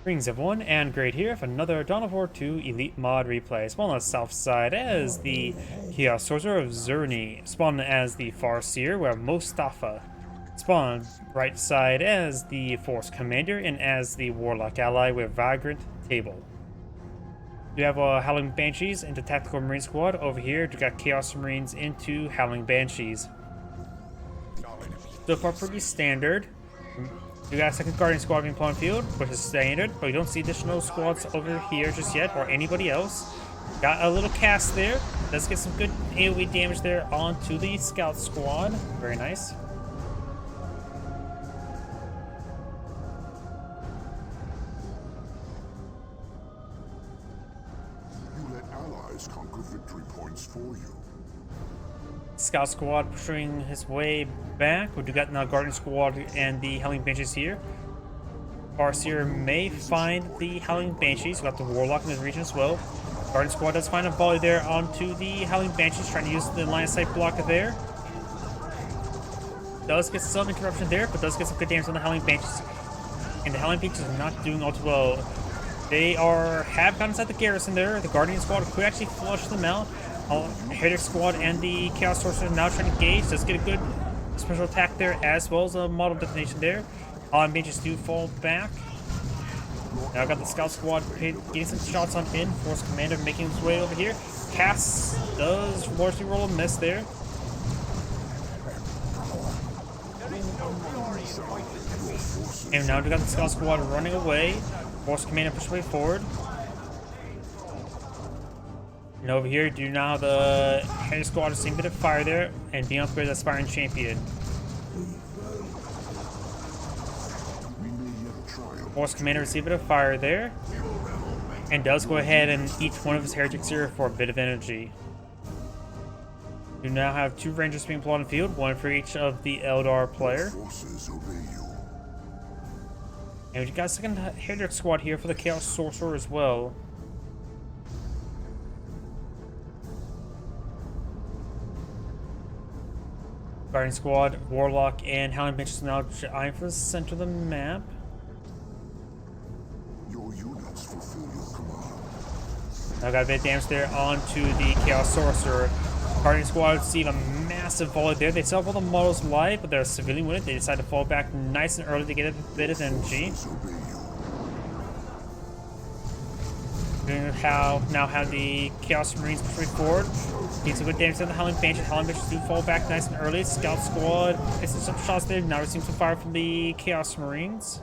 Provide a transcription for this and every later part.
Greetings everyone, and Great here for another Dawn of War 2 Elite Mod replay. Spawn on the south side as the Chaos Sorcerer of Xerene. Spawn as the Farseer, we have Mostafa. Spawn right side as the Force Commander, and as the Warlock ally with VagrantTable. You have Howling Banshees into Tactical Marine Squad. Over here, you got Chaos Marines into Howling Banshees. So far, pretty standard. You got a second Guardian Squad being put on field, which is standard, but you don't see additional squads over here just yet, or anybody else. Got a little cast there. Let's get some good AoE damage there onto the Scout Squad. Very nice. You let allies conquer victory points for you. Scout Squad pushing his way back. We do got now Guardian Squad and the Howling Banshees here. Farseer may find the Howling Banshees. We got the Warlock in this region as well. Guardian Squad does find a volley there onto the Howling Banshees, trying to use the line of sight blocker there. Does get some interruption there, but does get some good damage on the Howling Banshees. And the Howling Banshees are not doing all too well. They have gotten inside the garrison there. The Guardian Squad could actually flush them out. Heretics Squad and the Chaos Sorcerer now trying to engage. Does get a good special attack there, as well as a model detonation there. Banshees do fall back. Now got the Scout Squad getting some shots on in. Force Commander making his way over here. Cass does largely roll a miss there. And now we got the Scout Squad running away. Force Commander push way forward. And over here, do now the Heretics Squad is seeing a bit of fire there, and being upgraded as Aspiring Champion. Force Commander receives a bit of fire there, and does go ahead and eat one of his Heretics here for a bit of energy. You now have two Rangers being put on the field, one for each of the Eldar player. And we got a second Heretics Squad here for the Chaos Sorcerer as well. Guardian Squad, Warlock, and Howling Banshees now eyeing for the center of the map. Your units fulfill your command. Now got a bit of damage there onto the Chaos Sorcerer. Guardian Squad receive a massive volley there. They still have all the models live, but they're civilian with it. They decide to fall back nice and early to get a bit of energy. Now have the Chaos Marines push forward. Need some good damage to the Howling Banshees. Howling Banshees do fall back nice and early. Scout Squad missing some shots there. Now receiving some fire from the Chaos Marines.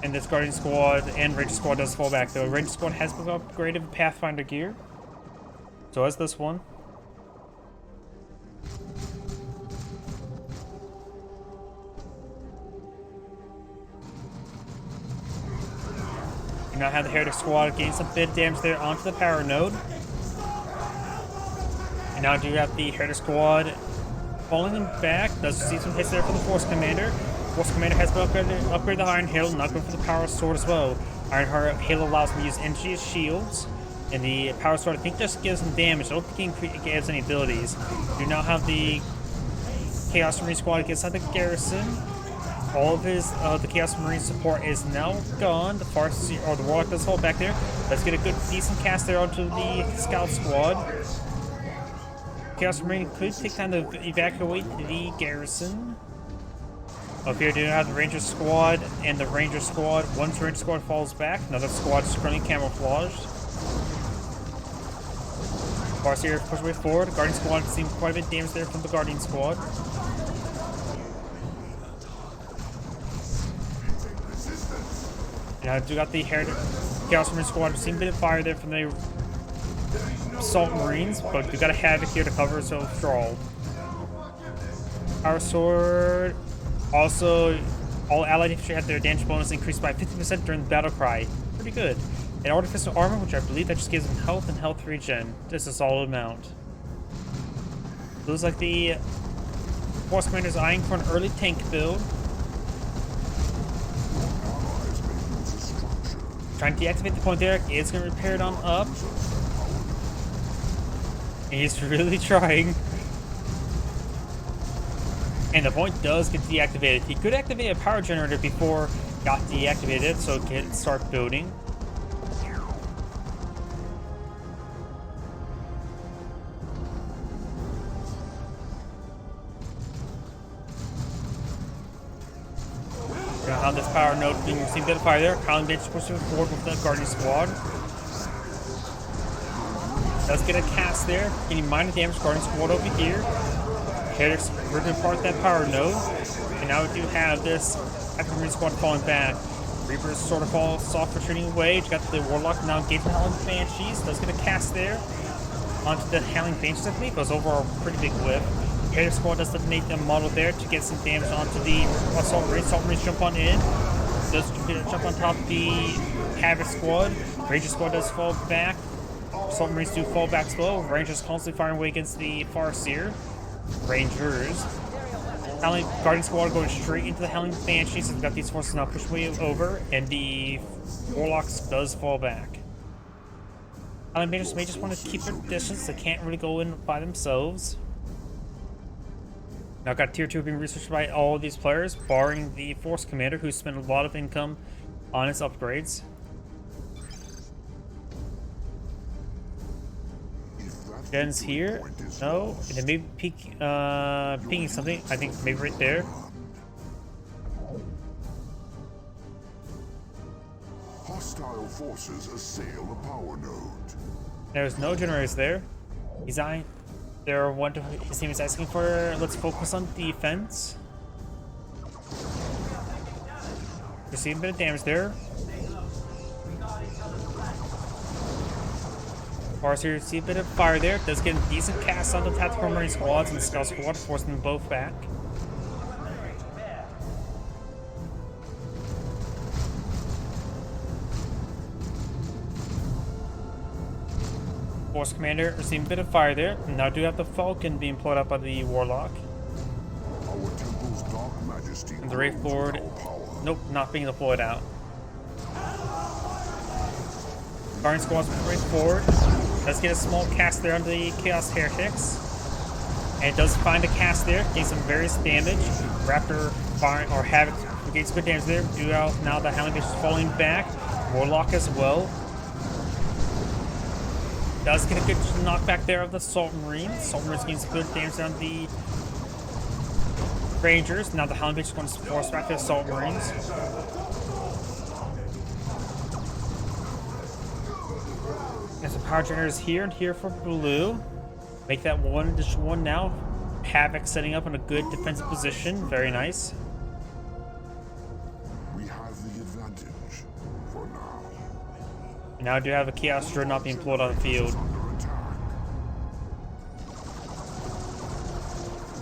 And this Guardian Squad and Ranger Squad does fall back though. Ranger Squad has been upgraded with Pathfinder gear. So has this one. You now have the Heretics Squad getting some bit of damage there onto the power node. And now do have the Heretics Squad falling them back. Does see some hits there from the Force Commander. Force Commander has been upgraded the Iron Hail, not going for the Power Sword as well. Iron Hail allows him to use energy as shields. And the Power Sword, I think, just gives him damage. I don't think he gives any abilities. You now have the Chaos Marine Squad get inside the garrison. All of his the Chaos Marine support is now gone. The Farseer or the Warlock does fall back there. Let's get a good decent cast there onto the Scout Squad. Chaos Marine could take time to evacuate the garrison. Up here, do have the Ranger Squad and the Ranger Squad. One Ranger Squad falls back. Another squad is currently camouflaged. Farseer push way forward. Guardian Squad seeing quite a bit of damage there from the Guardian Squad. And I do got the Chaos Marine Squad seeing a bit of fire there from the Assault Marines, but we got a Havoc here to cover, so Thrall. Power Sword. Also, all allied infantry had their damage bonus increased by 50% during the battle cry. Pretty good. And Artificial Armor, which I believe that just gives them health and health regen. Just a solid amount. Looks like the Force Commander is eyeing for an early tank build. Trying to deactivate the point there. It's going to repair it on up. He's really trying. And the point does get deactivated. He could activate a power generator before it got deactivated, so it can start building. On this power node being received by the fire there. Colin Bench pushing forward with the Guardian Squad. Does get a cast there. Getting minor damage. Guardian Squad over here. Heretics ripping apart that power node. And now we do have this Marine Squad falling back. Reapers sort of fall soft retreating away. You got the Warlock now engaged with Howling Banshees. Does get a cast there. Onto the Howling Banshees, I believe. Goes over a pretty big whiff. Heretics Squad does detonate the model there to get some damage onto the Assault Marines. Assault Marines jump on in. Does jump on top of the Havoc Squad. Ranger Squad does fall back. Assault Marines do fall back slow. Rangers constantly firing away against the Farseer. Rangers. Howling Guardian Squad going straight into the Howling Banshees. So we've got these forces now pushed way over, and the Warlocks does fall back. Howling Banshees may just want to keep their distance. They can't really go in by themselves. Now got tier 2 being researched by all of these players, barring the Force Commander, who spent a lot of income on its upgrades. Gen's here. No, and then maybe peeking something. I think maybe right there. Hostile forces assail a power node. There's no generators there. Design. There one to his team is asking for. Let's focus on defense. Receiving a bit of damage there. Farseer received a bit of fire there. Does get a decent cast on the Tactical Marine squads and the Scout squad, forcing them both back. Force Commander receiving a bit of fire there. Now do have the Falcon being pulled up by the Warlock. Our temple's dark majesty. And the Wraith Lord, nope, not being deployed out. Guardian Squad's moving forward. Does get a small cast there on the Chaos Heretics. And it does find a cast there, getting some various damage. Raptor fire or Havoc getting some good damage there. Do out now the Howling Bitch is falling back. Warlock as well. Does get a good knockback there of the Assault Marines. Assault Marines getting some good damage on the Rangers. Now the Howling Bitch is going to force back the Assault Marines. And some power generators here and here for blue. Make that one additional one now. Havoc setting up in a good defensive position. Very nice. We have the advantage for now. Now I do have a Chaos Dreadnought being pulled on the field.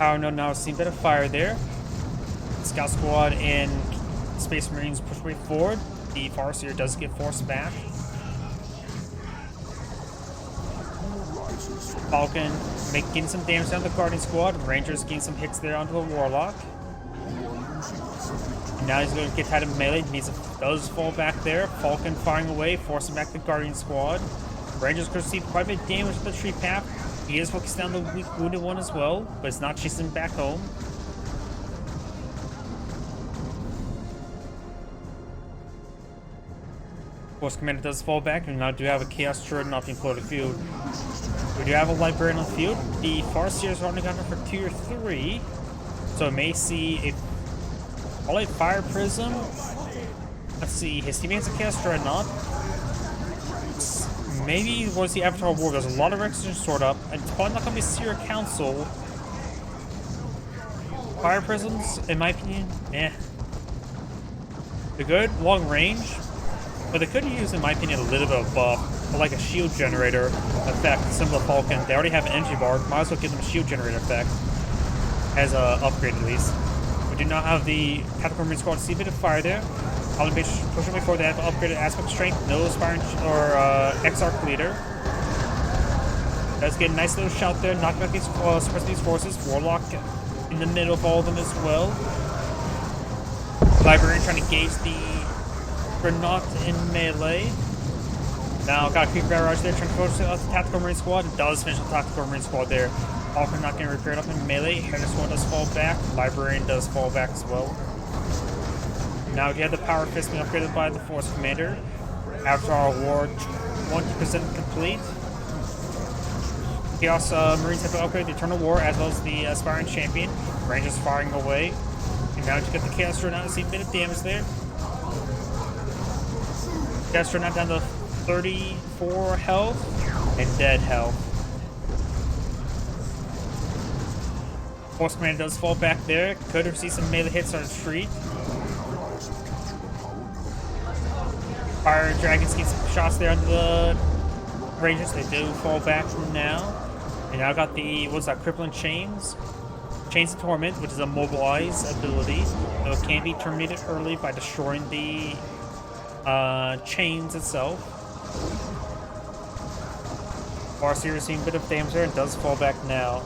Power node now seeing a bit of fire there. Scout Squad and Space Marines push way forward. The Farseer does get forced back. Falcon getting some damage down the Guardian Squad. Rangers getting some hits there onto the Warlock. And now he's going to get tied in melee. Does fall back there. Falcon firing away, forcing back the Guardian Squad. Rangers could receive quite a bit of damage with the tree path. He is focused down the weak wounded one as well, but it's not chasing him back home. Force Commander does fall back, and now do have a Chaos Dreadnought being floated field. We do have a Librarian on the field. The Farseer is running under for tier 3, so it may see a Light Fire Prism. Let's see, his teammate's a Chaos Dreadnought. Maybe was the Avatar War. There's a lot of Exorcism stored up, and it's probably not going to be Seer Council. Fire Prisms, in my opinion, eh. They're good, long range. But they could use, in my opinion, a little bit of buff, like a shield generator effect, similar to Falcon. They already have an energy bar, might as well give them a shield generator effect, as an upgrade at least. We do not have the Tactical Marine Squad see a bit of fire there. Howling Bitch pushing before they have upgraded aspect strength, no Aspiring or Exarch Leader. Does get a nice little shout there, knocking out these suppressing these forces. Warlock in the middle of all of them as well. Librarian trying to gauge the Dreadnought in melee. Now got a quick barrage there, trying to focus out the Tactical Marine Squad. It does finish the Tactical Marine Squad there. Falcon not getting repaired up in melee. Hair Squad does fall back. Librarian does fall back as well. Now we have the Power Fist being upgraded by the Force Commander. After our war, 20% complete. Chaos Marines have to upgrade the Eternal War as well as the Aspiring Champion. Rangers firing away. And now to get the Chaos Dreadnought to see a bit of damage there. Chaos Dreadnought down to 34 health and dead health. Force Commander does fall back there. Could receive some melee hits on retreat. Fire Dragons get some shots there under the Rangers. They do fall back now. And now got the, what's that, Crippling Chains? Chains of Torment, which is a mobilize ability. So it can be terminated early by destroying the chains itself. Farseer is seeing a bit of damage there and does fall back now.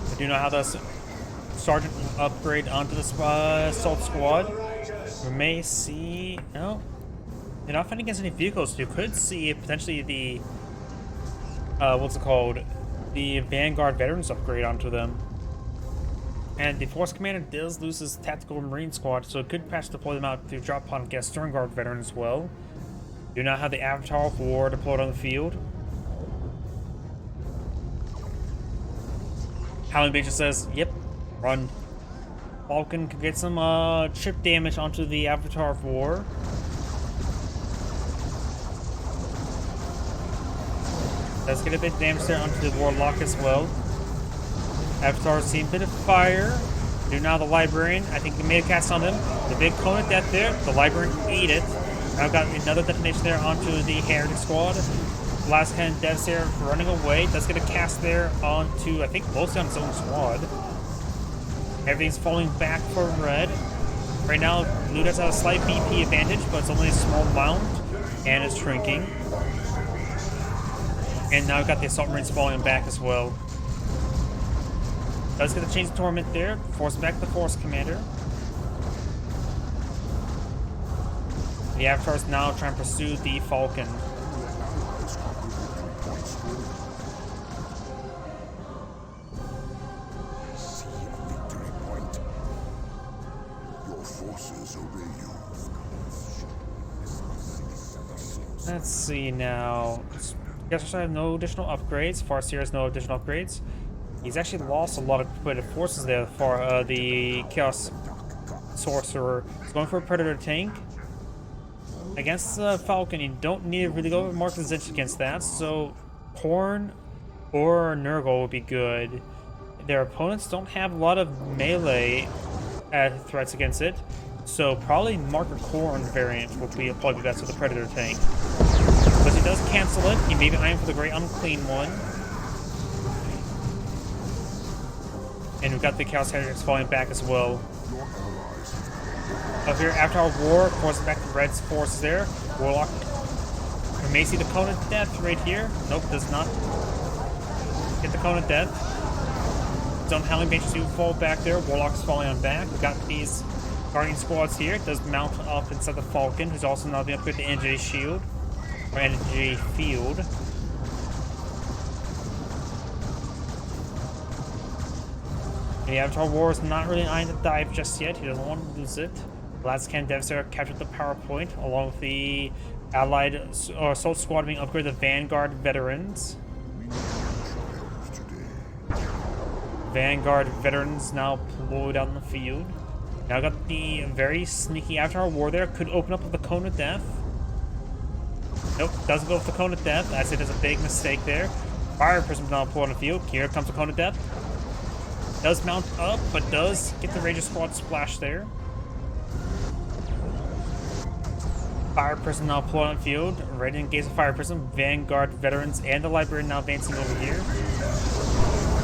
I do know how the Sergeant will upgrade onto the Assault Squad. We may see... No. They're not fighting against any vehicles. You could see potentially the... what's it called? The Vanguard Veterans upgrade onto them. And the Force Commander does lose his Tactical Marine Squad, so it could patch deploy them out to drop upon against Stern Guard Veterans as well. Do not have the Avatar of War deployed on the field. Howling Beach says, yep, run. Falcon could get some chip damage onto the Avatar of War. Does get a bit of damage there onto the Warlock as well. Avatar seeing a bit of fire. Do now the Librarian. I think they made a cast on him. The big cone of death there. The Librarian ate it. Now got another detonation there onto the Heretic Squad. Last hand devs there running away. Does get a cast there onto, I think, mostly on his own squad. Everything's falling back for red. Right now, blue does have a slight BP advantage, but it's only a small amount, and it's shrinking. And now we've got the Assault Marines falling back as well. Does get the Chains of Torment there. Force back the Force Commander. The Avatar is now trying to pursue the Falcon. Let's see now. Guess I have no additional upgrades. Farseer has no additional upgrades. He's actually lost a lot of competitive forces there for the Chaos Sorcerer. He's going for a Predator tank. Against the Falcon, you don't need to really go over Mark Zinch against that, so Korn or Nurgle would be good. Their opponents don't have a lot of melee threats against it, so probably Mark or Korn variant will be probably best with the Predator tank. But he does cancel it. He may be eyeing for the Great Unclean One. And we've got the Chaos Heretics falling back as well. Up here, after our war, forces back the Red's forces there. Warlock. We may see the Cone of Death right here. Nope, does not get the Cone of Death. Some Howling Banshee do fall back there. Warlock's falling on back. We've got these Guardian squads here. It does mount up inside the Falcon, who's also now being upgraded to Energy Shield. Or Energy Field. The Avatar War is not really eyeing to dive just yet. He doesn't want to lose it. Last can Devastator captured the power point along with the Allied Assault Squad being upgraded to Vanguard Veterans. Vanguard Veterans now deployed on the field. Now got the very sneaky Avatar War there. Could open up with the Cone of Death. Nope, doesn't go with the Cone of Death. I say there's a big mistake there. Fire Prism now deployed on the field. Here comes the Cone of Death. Does mount up, but does get the Ranger Squad splash there. Fire Prism now deployed on the field. Ready to engage the Fire Prism. Vanguard Veterans and the Librarian now advancing over here.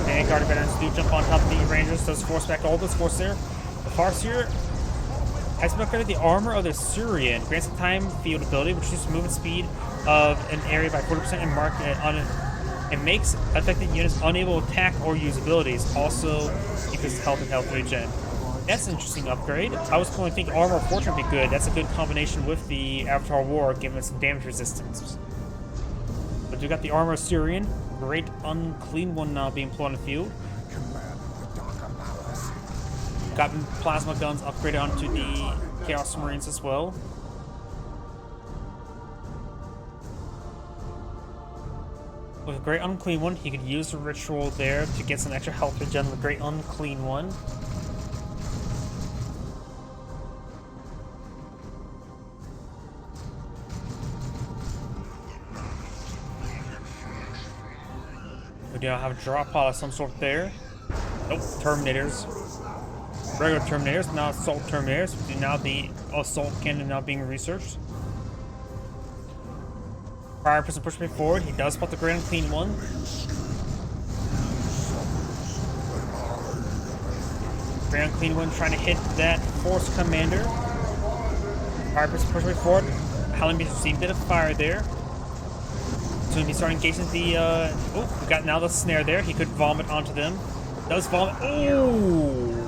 Vanguard Veterans do jump on top of the Rangers. Does force back all this force there. The Farseer has been upgraded the armor of the Xerene. Grants the time field ability, which reduces movement speed of an area by 40% and mark on it. It makes affected units unable to attack or use abilities. Also increases health and health regen. That's an interesting upgrade. I was going to think Armor of Fortune would be good. That's a good combination with the Avatar War, giving it some damage resistance. But we got the Armor of Xerene, great unclean one now being employed on the field. Got plasma guns upgraded onto the Chaos Marines as well. With a Great Unclean One, he could use the ritual there to get some extra health regen with Great Unclean One. We do have a drop pod of some sort there. Nope, Terminators. Regular Terminators, now Assault Terminators. Now the Assault Cannon now being researched. Fire Prism push me forward. He does spot the Great Unclean One. Great Unclean One trying to hit that Force Commander. Fire Prism push me forward. Howling Beast received a bit of fire there. Soon he starting engaging the oh, we got now the snare there. He could vomit onto them. Does vomit. Oh!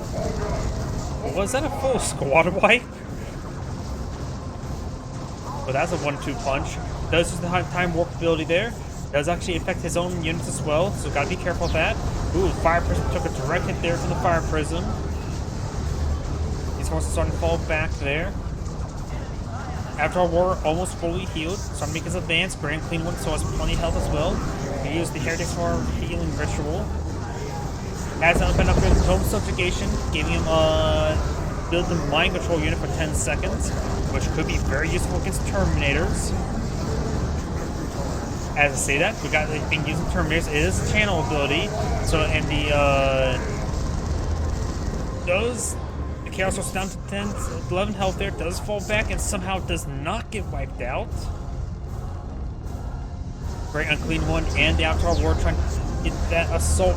Was that a full squad wipe? Well, that's a 1-2 punch. Does use the time warp ability there. Does actually affect his own units as well, so gotta be careful with that. Ooh, Fire Prism took a direct hit there from the Fire Prism. These horses starting to fall back there. Avatar War almost fully healed. Starting to make his advance. Grand Clean One, so has plenty of health as well. He used the Heretics for healing ritual. Has now been upgraded to Tome Subjugation, giving him build the Mind Control unit for 10 seconds, which could be very useful against Terminators. As I say that, we got the thing using Terminators is channel ability. So, and the does the Chaos Force down to 10, 11 health there, does fall back and somehow does not get wiped out. Great Unclean One and the Avatar War trying to get that Assault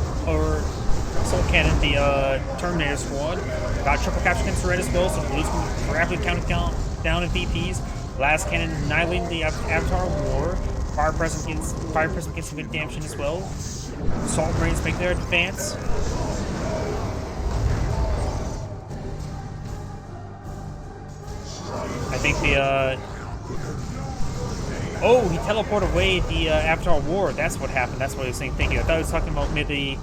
Cannon, the Terminator squad. Got triple capture against Red as well, so Blue's can rapidly count down in VPs. Last Cannon annihilating the Avatar War. Fire Prism gets some good damage as well. Assault Marines make their advance. I think the oh, he teleported away the Avatar War. That's what happened. That's what I was thinking. I thought he was talking about maybe the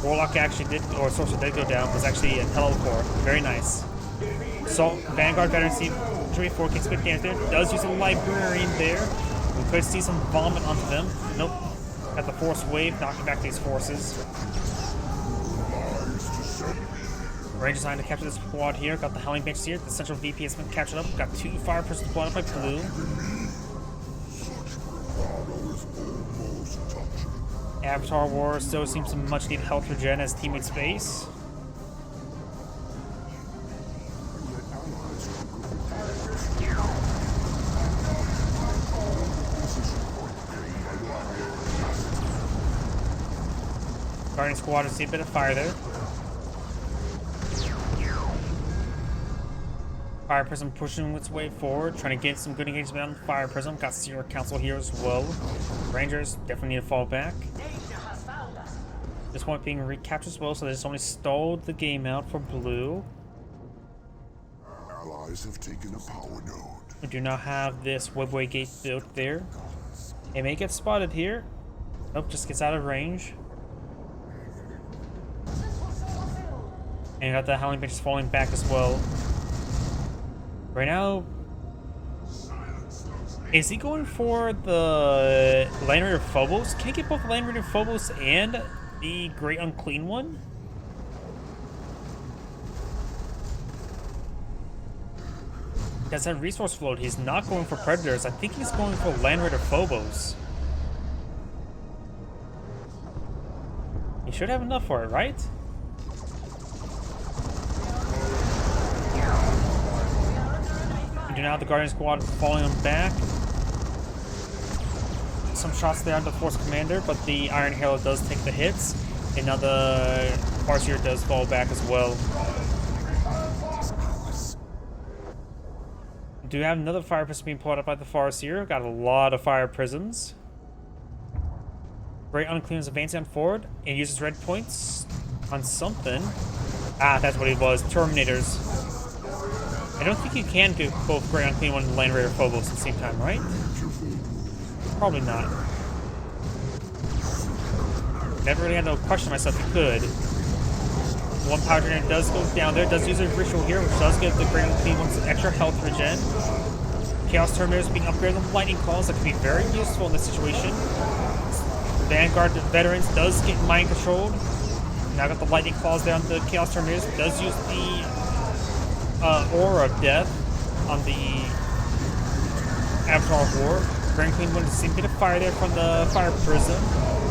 Warlock actually did, or Sorcerer did go down, was actually a teleport. Very nice. Assault Vanguard Veteran C-4 gets good damage there. Does use a Librarian there. We could see some vomit onto them. Nope. Got the Force Wave knocking back these forces. Rangers trying to capture this squad here. Got the Howling Bench here. The central VP has been captured up. Got 2 Fire Prisms blown up by Blue. Avatar War still seems some much needed health regen as teammates base. Guardian Squad see a bit of fire there. Fire Prism pushing its way forward, trying to get some good engagement on the Fire Prism. Got Sierra Council here as well. Rangers definitely need to fall back. This one being recaptured as well, so they just only stalled the game out for Blue. Allies have taken a power node. We do not have this webway gate built there. It may get spotted here. Nope, just gets out of range. And you got the Howling Bench falling back as well. Right now, is he going for the Land Raider Phobos? Can he get both Land Raider Phobos and the Great Unclean One? That's that resource float. He's not going for Predators. I think he's going for Land Raider Phobos. He should have enough for it, right? We do now have the Guardian Squad falling on back. Some shots there on the Force Commander, but the Iron Halo does take the hits. And now the Farseer does fall back as well. We do have another Fire Prism being pulled up by the Farseer. Got a lot of Fire Prisms. Great Unclean is advancing on forward and uses red points on something. Ah, that's what it was. Terminators. I don't think you can do both Great Unclean One and Land Raider Phobos at the same time, right? Probably not. Never really had to question myself if you could. One power generator does go down there, does use a ritual here, which does give the Great Unclean One some extra health regen. Chaos Terminators being upgraded with lightning claws that can be very useful in this situation. Vanguard veterans does get mind controlled. Now got the lightning claws down the Chaos Terminators. Does use the aura of death on the Avatar of War. Great Unclean One seems to get a fire there from the fire prism.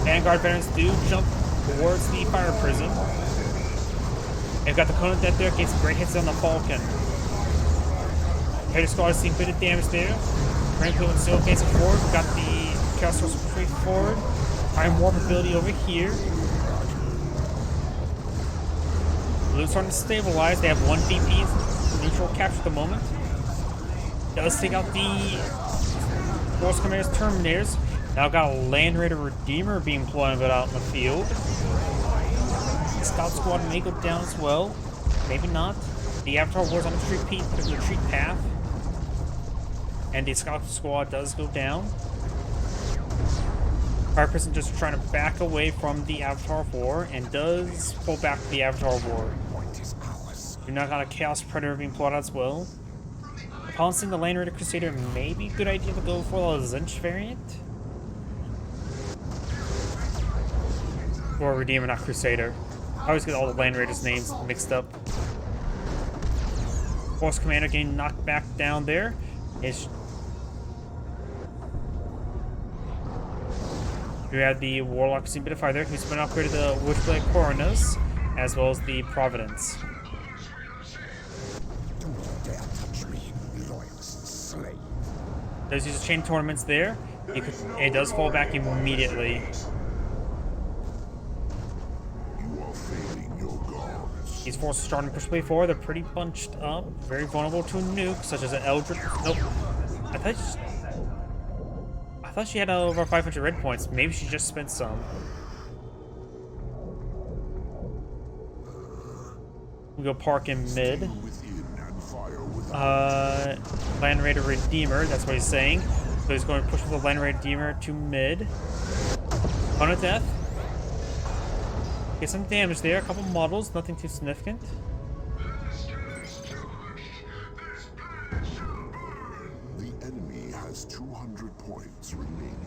Vanguard veterans do jump towards the fire prism. They've got the Cone of Death there, gets great hits on the Falcon. Hater Squad has seen a bit of damage there. Great Unclean One still advancing forward. We've got the Chaos Source straight forward. Iron Warp ability over here. Blue's starting to stabilize. They have one VP neutral capture at the moment. Does take out the Force Commanders Terminators. Now got a Land Raider Redeemer being employed out in the field. The Scout Squad may go down as well. Maybe not. The Avatar War's on the retreat path. And the Scout Squad does go down. Fire Prison just trying to back away from the Avatar War and does pull back the Avatar War. We now got a Chaos Predator being plotted as well. Upon seeing the Land Raider Crusader, maybe a good idea to go for the Zinch variant. Or Redeemer, not Crusader. I always get all the Land Raiders' names mixed up. Force Commander getting knocked back down there. We have the Warlock seeing a bit of fire there, who's been upgraded the Witchblade Coronas, as well as the Providence. Don't dare touch me, loyalist slave. Does use chain tournaments there. It does fall back immediately. You are failing your gods. These forces starting to push way forward. They're pretty bunched up, very vulnerable to a nuke, such as an Eldritch. Nope. I thought she had over 500 red points. Maybe she just spent some. We go park in mid. Land Raider Redeemer, that's what he's saying. So he's going to push with the Land Raider Redeemer to mid. Cone of Death. Get some damage there, a couple models, nothing too significant. The enemy has 200 points remaining.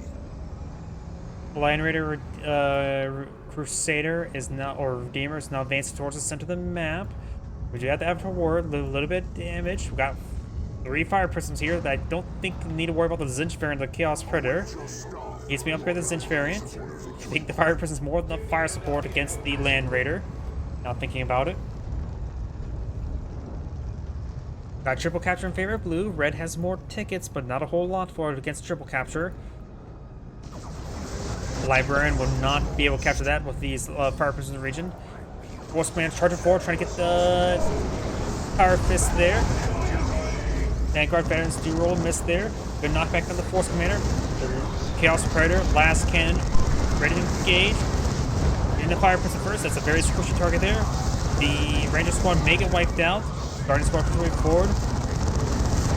Land Raider Crusader is now, or Redeemer is now advancing towards the center of the map. We do have the Avatar War, a little bit of damage. We got 3 Fire Prisms here that I don't think we need to worry about the Zinch variant of the Chaos Predator. Needs to be upgraded the Zinch variant. I think the Fire Prism is more than enough fire support against the Land Raider. Now thinking about it. Got triple capture in favor of blue. Red has more tickets, but not a whole lot for it against triple capture. The Librarian will not be able to capture that with these Fire Prisms in the region. Force Command charging forward, trying to get the Power Fist there. Vanguard veterans do roll, miss there. Good knockback on the Force Commander. Chaos Predator, last cannon, ready to engage. In the Fire Prism first, that's a very squishy target there. The Ranger Squad may get wiped out. Guardian Squad pushing forward.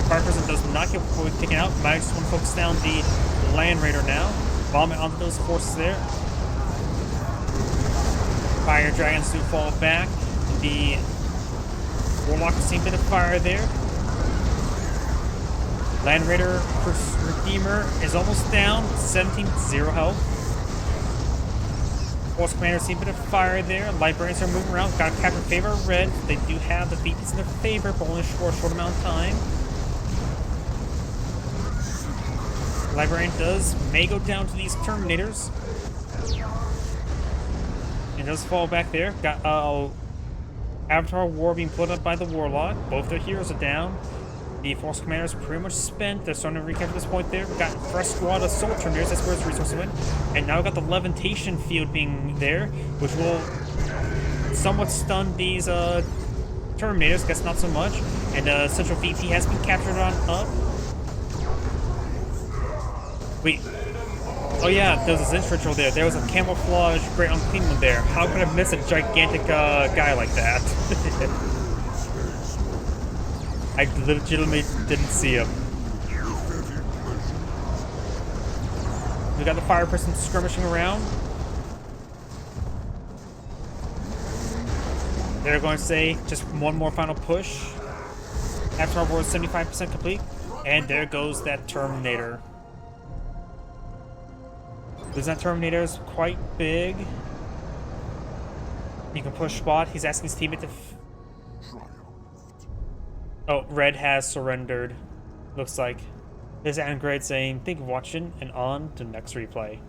Fire Prism does not get taken out. Might just want to focus down the Land Raider now. Bombing onto those forces there. Fire Dragons do fall back. The Warlock has seen a bit of fire there. Land Raider Redeemer is almost down. 17-0 health. Force Commander seen a bit of fire there. Librarians are moving around. Got to capture favor of red. They do have the VPs in their favor, but only for a short amount of time. Librarian may go down to these Terminators. It does fall back there. Got Avatar War being put up by the Warlock. Both their heroes are down. The Force Commanders are pretty much spent. They're starting to recap at this point there. We've got a fresh squad of Soul Terminators. That's where its resources went. And now we've got the Levitation Field being there, which will somewhat stun these Terminators. Guess not so much. And Central VP has been captured on up. Wait. Oh yeah, there was a Zinch ritual there. There was a camouflage Great Unclean one there. How could I miss a gigantic guy like that? I legitimately didn't see him. We got the fire person skirmishing around. They're going to say just one more final push. After our war is 75% complete. And there goes that Terminator. Losing that Terminator is quite big. You can push spot. He's asking his teammate to... Oh, Red has surrendered. Looks like. There's Angrade saying, thank you for watching, and on to next replay.